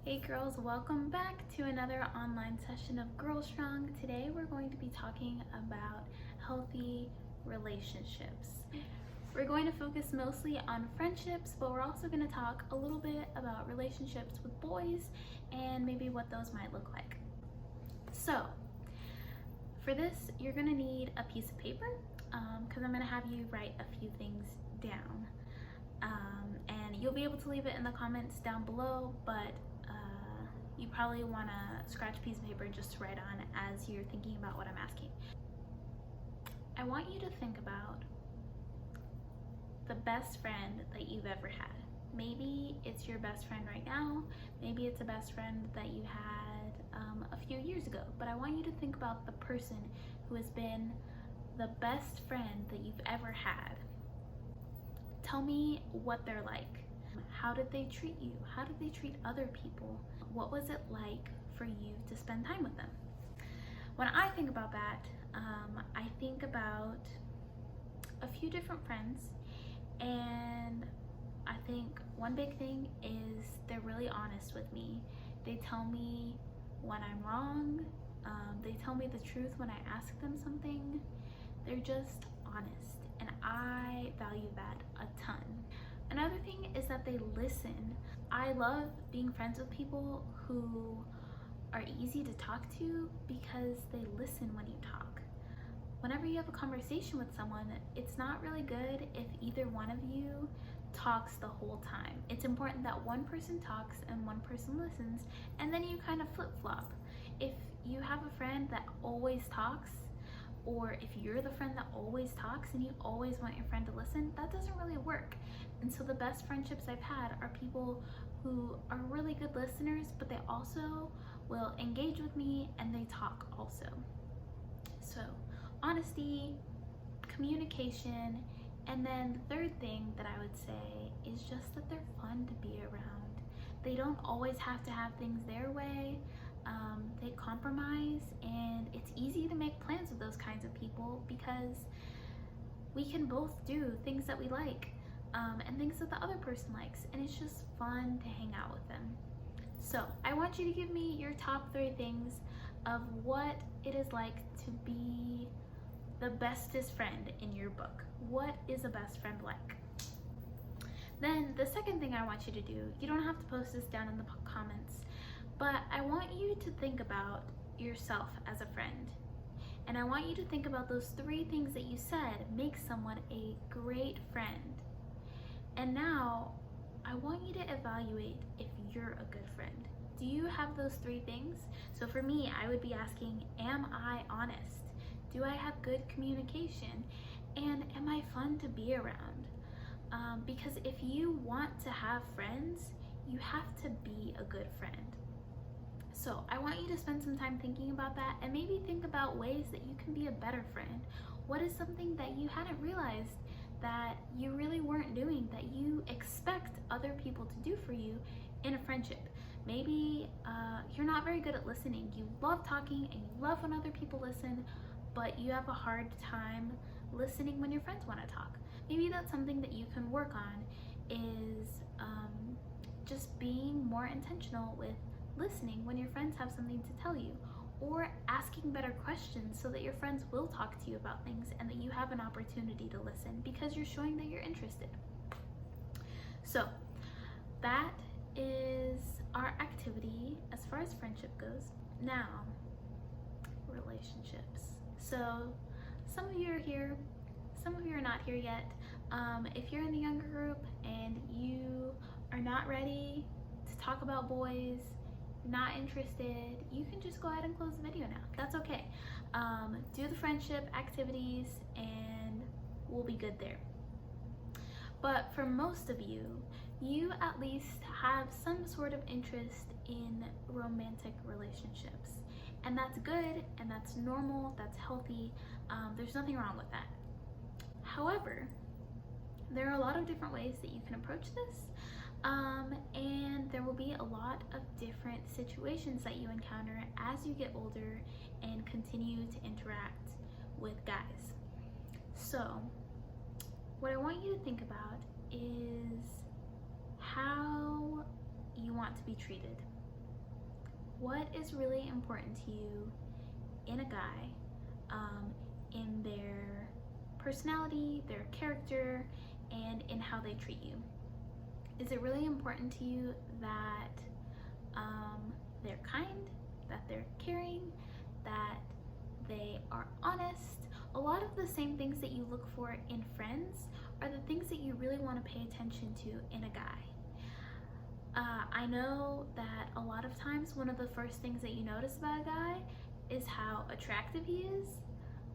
Hey girls, welcome back to another online session of Girl Strong. Today we're going to be talking about healthy relationships. We're going to focus mostly on friendships, but we're also going to talk a little bit about relationships with boys and maybe what those might look like. So, for this, you're going to need a piece of paper because I'm going to have you write a few things down. And you'll be able to leave it in the comments down below, but you probably want to scratch a piece of paper just to write on as you're thinking about what I'm asking. I want you to think about the best friend that you've ever had. Maybe it's your best friend right now, maybe it's a best friend that you had a few years ago, but I want you to think about the person who has been the best friend that you've ever had. Tell me what they're like. How did they treat you? How did they treat other people? What was it like for you to spend time with them? When I think about that, I think about a few different friends, and I think one big thing is they're really honest with me. They tell me when I'm wrong. They tell me the truth when I ask them something. They're just honest, and I value that a ton. Another thing is that they listen. I love being friends with people who are easy to talk to because they listen when you talk. Whenever you have a conversation with someone, it's not really good if either one of you talks the whole time. It's important that one person talks and one person listens, and then you kind of flip-flop. If you have a friend that always talks, or if you're the friend that always talks and you always want your friend to listen, that doesn't really work. And so the best friendships I've had are people who are really good listeners, but they also will engage with me and they talk also. So honesty, communication, and then the third thing that I would say is just that they're fun to be around. They don't always have to have things their way. They compromise, and it's easy to make plans with those kinds of people because we can both do things that we like and things that the other person likes, and it's just fun to hang out with them. So I want you to give me your top 3 things of what it is like to be the bestest friend in your book. What is a best friend like? Then the second thing I want you to do, you don't have to post this down in the comments, but I want you to think about yourself as a friend. And I want you to think about those 3 things that you said make someone a great friend. And now I want you to evaluate if you're a good friend. Do you have those 3 things? So for me, I would be asking, am I honest? Do I have good communication? And am I fun to be around? Because if you want to have friends, you have to be a good friend. So I want you to spend some time thinking about that, and maybe think about ways that you can be a better friend. What is something that you hadn't realized that you really weren't doing, that you expect other people to do for you in a friendship? Maybe you're not very good at listening. You love talking and you love when other people listen, but you have a hard time listening when your friends want to talk. Maybe that's something that you can work on, is just being more intentional with listening when your friends have something to tell you, or asking better questions so that your friends will talk to you about things and that you have an opportunity to listen because you're showing that you're interested. So that is our activity as far as friendship goes. Now, relationships. So some of you are here, some of you are not here yet. If you're in the younger group and you are not ready to talk about boys, not interested, you can just go ahead and close the video now. That's okay. Do the friendship activities and we'll be good there. But for most of you, you at least have some sort of interest in romantic relationships. And that's good, and that's normal, that's healthy. There's nothing wrong with that. However, there are a lot of different ways that you can approach this. And there will be a lot of different situations that you encounter as you get older and continue to interact with guys. So what I want you to think about is how you want to be treated. what is really important to you in a guy, in their personality, their character, and in how they treat you. Is it really important to you that they're kind, that they're caring, that they are honest? A lot of the same things that you look for in friends are the things that you really want to pay attention to in a guy. I know that a lot of times one of the first things that you notice about a guy is how attractive he is,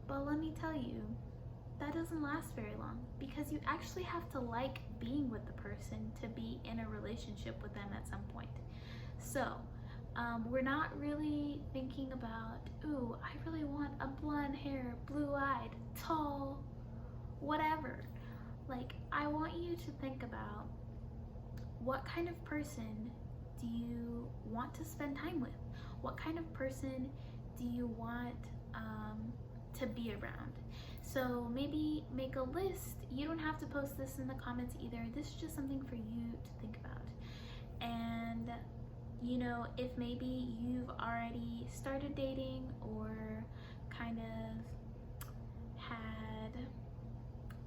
but let me tell you, that doesn't last very long, because you actually have to like being with the person to be in a relationship with them at some point. So we're not really thinking about, ooh, I really want a blonde hair, blue-eyed, tall, whatever. Like, I want you to think about, what kind of person do you want to spend time with? What kind of person do you want to be around? So maybe make a list. You don't have to post this in the comments either. This is just something for you to think about. And you know, if maybe you've already started dating or kind of had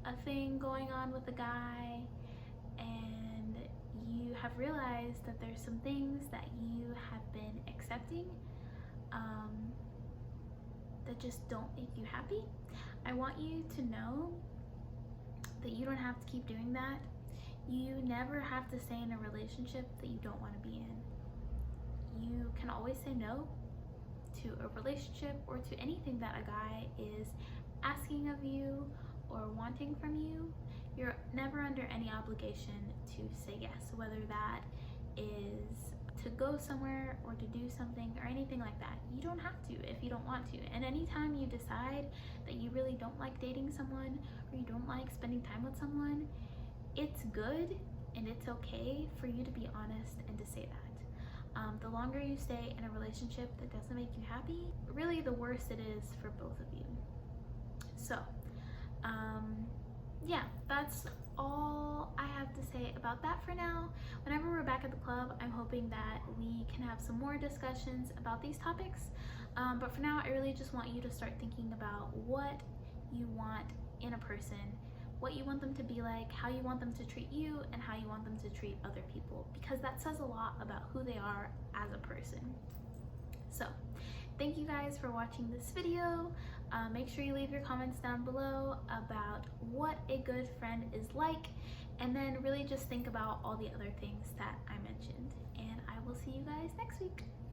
a thing going on with a guy, and you have realized that there's some things that you have been accepting that just don't make you happy, I want you to know that you don't have to keep doing that. You never have to stay in a relationship that you don't want to be in. You can always say no to a relationship or to anything that a guy is asking of you or wanting from you. You're never under any obligation to say yes, whether that is to go somewhere or to do something or anything like that. You don't have to if you don't want to. And anytime you decide that you really don't like dating someone or you don't like spending time with someone, it's good and it's okay for you to be honest and to say that. The longer you stay in a relationship that doesn't make you happy, really the worse it is for both of you. So, yeah, that's all I have to say about that for now. Whenever we're back at the club, I'm hoping that we can have some more discussions about these topics. But for now, I really just want you to start thinking about what you want in a person, what you want them to be like, how you want them to treat you, and how you want them to treat other people, because that says a lot about who they are as a person. So, thank you guys for watching this video. Make sure you leave your comments down below about what a good friend is like, and then really just think about all the other things that I mentioned. And I will see you guys next week.